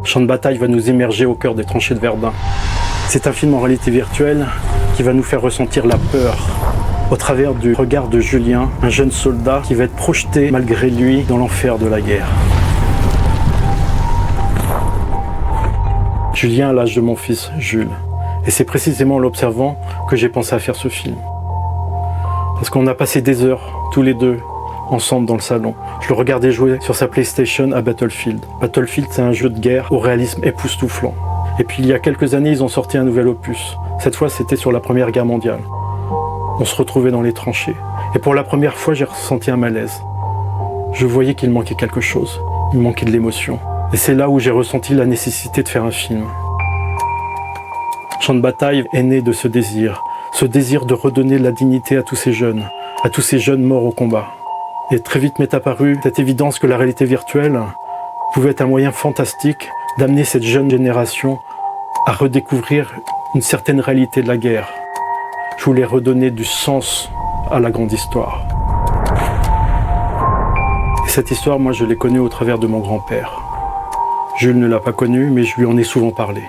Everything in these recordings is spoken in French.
Champ de bataille va nous immerger au cœur des tranchées de Verdun. C'est un film en réalité virtuelle qui va nous faire ressentir la peur au travers du regard de Julien, un jeune soldat qui va être projeté malgré lui dans l'enfer de la guerre. Julien a l'âge de mon fils Jules, et c'est précisément en l'observant que j'ai pensé à faire ce film. Parce qu'on a passé des heures, tous les deux, ensemble dans le salon. Je le regardais jouer sur sa PlayStation à Battlefield. Battlefield, c'est un jeu de guerre au réalisme époustouflant. Et puis il y a quelques années, ils ont sorti un nouvel opus. Cette fois, c'était sur la Première Guerre mondiale. On se retrouvait dans les tranchées. Et pour la première fois, j'ai ressenti un malaise. Je voyais qu'il manquait quelque chose. Il manquait de l'émotion. Et c'est là où j'ai ressenti la nécessité de faire un film. Champ de bataille est né de ce désir de redonner la dignité à tous ces jeunes morts au combat. Et très vite m'est apparue cette évidence que la réalité virtuelle pouvait être un moyen fantastique d'amener cette jeune génération à redécouvrir une certaine réalité de la guerre. Je voulais redonner du sens à la grande histoire. Et cette histoire, moi, je l'ai connue au travers de mon grand-père. Jules ne l'a pas connue, mais je lui en ai souvent parlé.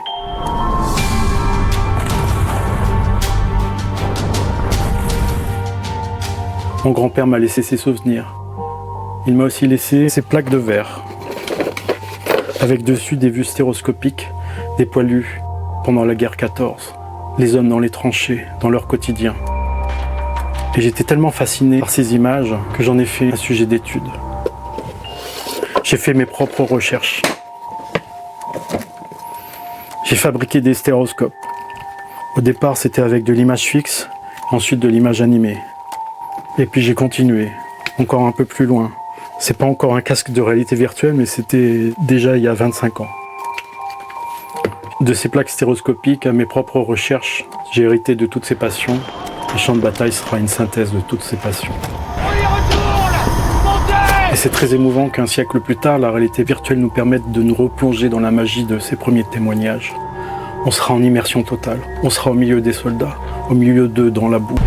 Mon grand-père m'a laissé ses souvenirs. Il m'a aussi laissé ses plaques de verre, avec dessus des vues stéroscopiques des poilus pendant la guerre 14, les hommes dans les tranchées, dans leur quotidien. Et j'étais tellement fasciné par ces images que j'en ai fait un sujet d'étude. J'ai fait mes propres recherches. J'ai fabriqué des stéroscopes. Au départ, c'était avec de l'image fixe, ensuite de l'image animée. Et puis j'ai continué, encore un peu plus loin. C'est pas encore un casque de réalité virtuelle, mais c'était déjà il y a 25 ans. De ces plaques stéroscopiques à mes propres recherches, j'ai hérité de toutes ces passions. Et Champ de bataille sera une synthèse de toutes ces passions. Et c'est très émouvant qu'un siècle plus tard, la réalité virtuelle nous permette de nous replonger dans la magie de ces premiers témoignages. On sera en immersion totale, on sera au milieu des soldats, au milieu d'eux dans la boue.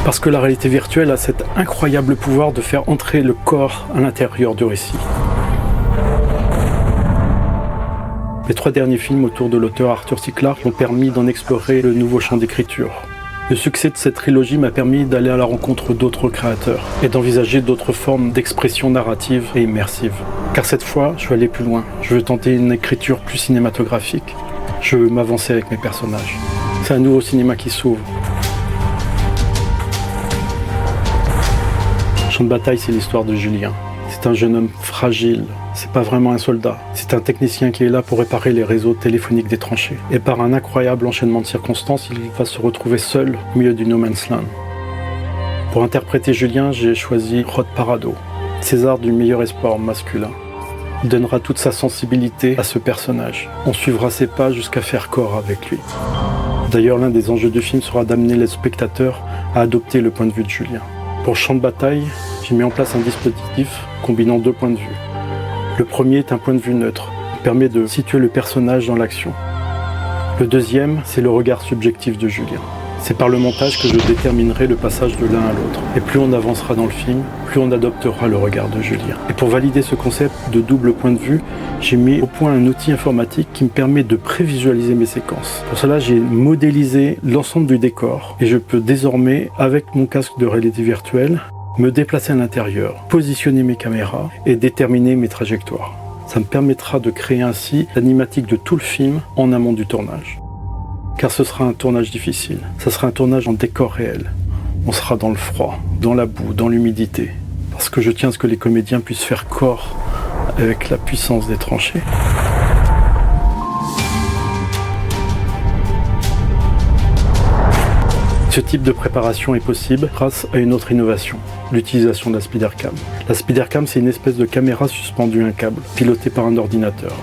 Parce que la réalité virtuelle a cet incroyable pouvoir de faire entrer le corps à l'intérieur du récit. Les 3 derniers films autour de l'auteur Arthur C. Clarke ont permis d'en explorer le nouveau champ d'écriture. Le succès de cette trilogie m'a permis d'aller à la rencontre d'autres créateurs et d'envisager d'autres formes d'expression narrative et immersive. Car cette fois, je veux aller plus loin. Je veux tenter une écriture plus cinématographique. Je veux m'avancer avec mes personnages. C'est un nouveau cinéma qui s'ouvre. Champ de bataille, c'est l'histoire de Julien. C'est un jeune homme fragile. C'est pas vraiment un soldat. C'est un technicien qui est là pour réparer les réseaux téléphoniques des tranchées. Et par un incroyable enchaînement de circonstances, il va se retrouver seul au milieu du no man's land. Pour interpréter Julien, j'ai choisi Rod Parado, César du meilleur espoir masculin. Il donnera toute sa sensibilité à ce personnage. On suivra ses pas jusqu'à faire corps avec lui. D'ailleurs, l'un des enjeux du film sera d'amener les spectateurs à adopter le point de vue de Julien. Pour Champ de bataille, j'ai mis en place un dispositif combinant 2 points de vue. Le premier est un point de vue neutre, qui permet de situer le personnage dans l'action. Le deuxième, c'est le regard subjectif de Julien. C'est par le montage que je déterminerai le passage de l'un à l'autre. Et plus on avancera dans le film, plus on adoptera le regard de Julien. Et pour valider ce concept de double point de vue, j'ai mis au point un outil informatique qui me permet de prévisualiser mes séquences. Pour cela, j'ai modélisé l'ensemble du décor. Et je peux désormais, avec mon casque de réalité virtuelle, me déplacer à l'intérieur, positionner mes caméras et déterminer mes trajectoires. Ça me permettra de créer ainsi l'animatique de tout le film en amont du tournage. Car ce sera un tournage difficile. Ça sera un tournage en décor réel. On sera dans le froid, dans la boue, dans l'humidité. Parce que je tiens à ce que les comédiens puissent faire corps avec la puissance des tranchées. Ce type de préparation est possible grâce à une autre innovation, l'utilisation de la SpiderCam. La SpiderCam, c'est une espèce de caméra suspendue à un câble, pilotée par un ordinateur.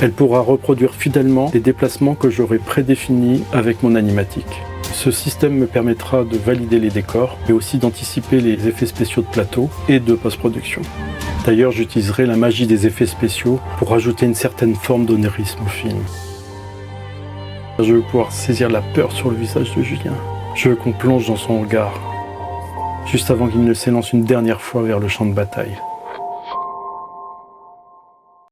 Elle pourra reproduire fidèlement les déplacements que j'aurai prédéfinis avec mon animatique. Ce système me permettra de valider les décors, mais aussi d'anticiper les effets spéciaux de plateau et de post-production. D'ailleurs, j'utiliserai la magie des effets spéciaux pour ajouter une certaine forme d'onérisme au film. Je veux pouvoir saisir la peur sur le visage de Julien. Je veux qu'on plonge dans son regard, juste avant qu'il ne s'élance une dernière fois vers le champ de bataille.